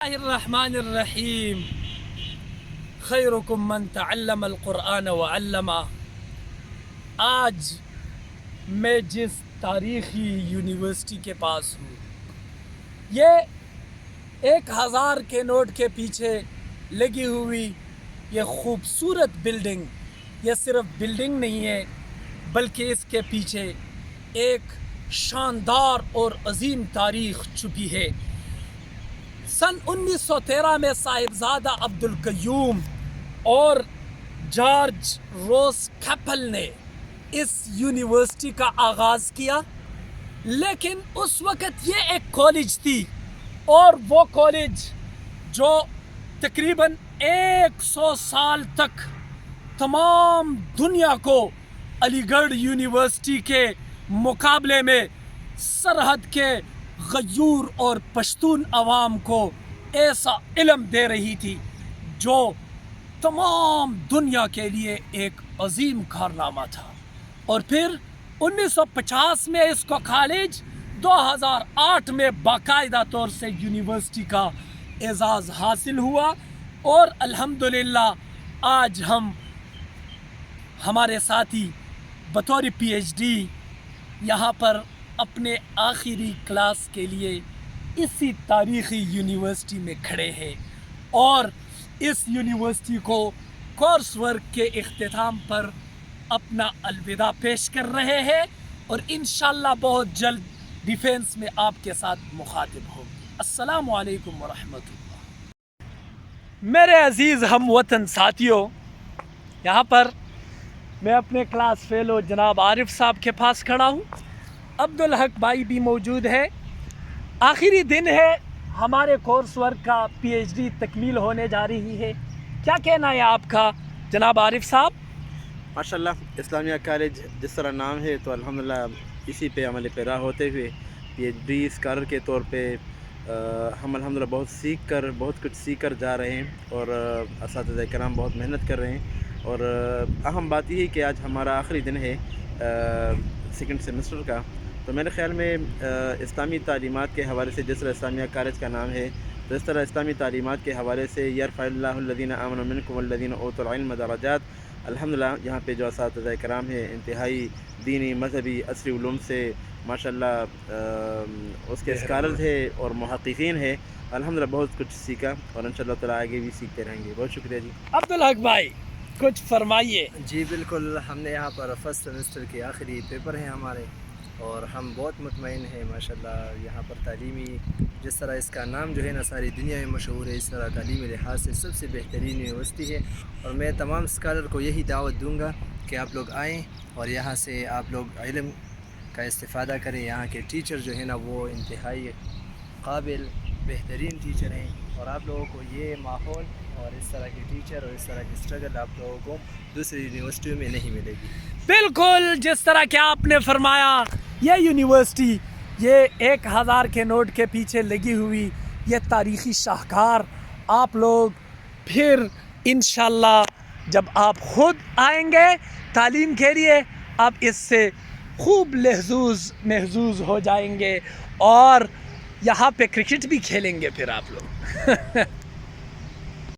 الرحمن الرحیم خیرکم من تعلم القرآن وعلمہ۔ آج میں جس تاریخی یونیورسٹی کے پاس ہوں، یہ 1000 کے نوٹ کے پیچھے لگی ہوئی یہ خوبصورت بلڈنگ، یہ صرف بلڈنگ نہیں ہے بلکہ اس کے پیچھے ایک شاندار اور عظیم تاریخ چھپی ہے۔ سن 1913 میں صاحبزادہ عبدالقیوم اور جارج روس کیپل نے اس یونیورسٹی کا آغاز کیا، لیکن اس وقت یہ ایک کالج تھی، اور وہ کالج جو تقریباً 100 سال تک تمام دنیا کو علی گڑھ یونیورسٹی کے مقابلے میں سرحد کے غیور اور پشتون عوام کو ایسا علم دے رہی تھی جو تمام دنیا کے لیے ایک عظیم کارنامہ تھا۔ اور پھر 1950 میں اس کو کالج، 2008 میں باقاعدہ طور سے یونیورسٹی کا اعزاز حاصل ہوا، اور الحمدللہ آج ہمارے ساتھی بطور پی ایچ ڈی یہاں پر اپنے آخری کلاس کے لیے اسی تاریخی یونیورسٹی میں کھڑے ہیں، اور اس یونیورسٹی کو کورس ورک کے اختتام پر اپنا الوداع پیش کر رہے ہیں، اور انشاءاللہ بہت جلد ڈیفینس میں آپ کے ساتھ مخاطب ہوں۔ السلام علیکم ورحمۃ اللہ۔ میرے عزیز ہم وطن ساتھیوں، یہاں پر میں اپنے کلاس فیلو جناب عارف صاحب کے پاس کھڑا ہوں، عبدالحق بھائی بھی موجود ہے۔ آخری دن ہے ہمارے کورس ورک کا، پی ایچ ڈی تکمیل ہونے جا رہی ہے، کیا کہنا ہے آپ کا جناب عارف صاحب؟ ماشاءاللہ اسلامیہ کالج جس طرح نام ہے تو الحمدللہ اسی پہ عمل پیرا ہوتے ہوئے پی ایچ ڈی اسکالر کے طور پہ ہم الحمدللہ بہت کچھ سیکھ کر جا رہے ہیں، اور اساتذہ کرام بہت محنت کر رہے ہیں، اور اہم بات یہ ہے کہ آج ہمارا آخری دن ہے سیکنڈ سیمسٹر کا۔ تو میرے خیال میں اسلامی تعلیمات کے حوالے سے جس طرح اسلامیہ کالج کا نام ہے، تو اس طرح اسلامی تعلیمات کے حوالے سے یرفع اللہ الذین آمنوا منکم والذین اوتوا العلم درجات، الحمدللہ یہاں پہ جو اساتذہ کرام ہیں انتہائی دینی مذہبی عصری علوم سے ماشاءاللہ اس کے اسکالرز ہے اور محققین ہے، الحمدللہ بہت کچھ سیکھا، اور انشاءاللہ تعالیٰ آگے بھی سیکھتے رہیں گے۔ بہت شکریہ جی۔ عبدالحق بھائی کچھ فرمائیے۔ جی بالکل، ہم نے یہاں پر فرسٹ سیمسٹر کے آخری پیپر ہیں ہمارے، اور ہم بہت مطمئن ہیں ماشاءاللہ یہاں پر تعلیمی، جس طرح اس کا نام جو ہے نا ساری دنیا میں مشہور ہے، اس طرح تعلیمی لحاظ سے سب سے بہترین یونیورسٹی ہے، اور میں تمام اسکالر کو یہی دعوت دوں گا کہ آپ لوگ آئیں اور یہاں سے آپ لوگ علم کا استفادہ کریں۔ یہاں کے ٹیچر جو ہے نا وہ انتہائی قابل بہترین ٹیچر ہیں، اور آپ لوگوں کو یہ ماحول اور اس طرح کے ٹیچر اور اس طرح کی اسٹرگل آپ لوگوں کو دوسری یونیورسٹیوں میں نہیں ملے گی۔ بالکل جس طرح کہ آپ نے فرمایا، یہ یونیورسٹی، یہ 1000 کے نوٹ کے پیچھے لگی ہوئی یہ تاریخی شاہکار، آپ لوگ پھر انشاءاللہ جب آپ خود آئیں گے تعلیم کے لیے، آپ اس سے خوب محظوظ ہو جائیں گے، اور یہاں پہ کرکٹ بھی کھیلیں گے پھر آپ لوگ۔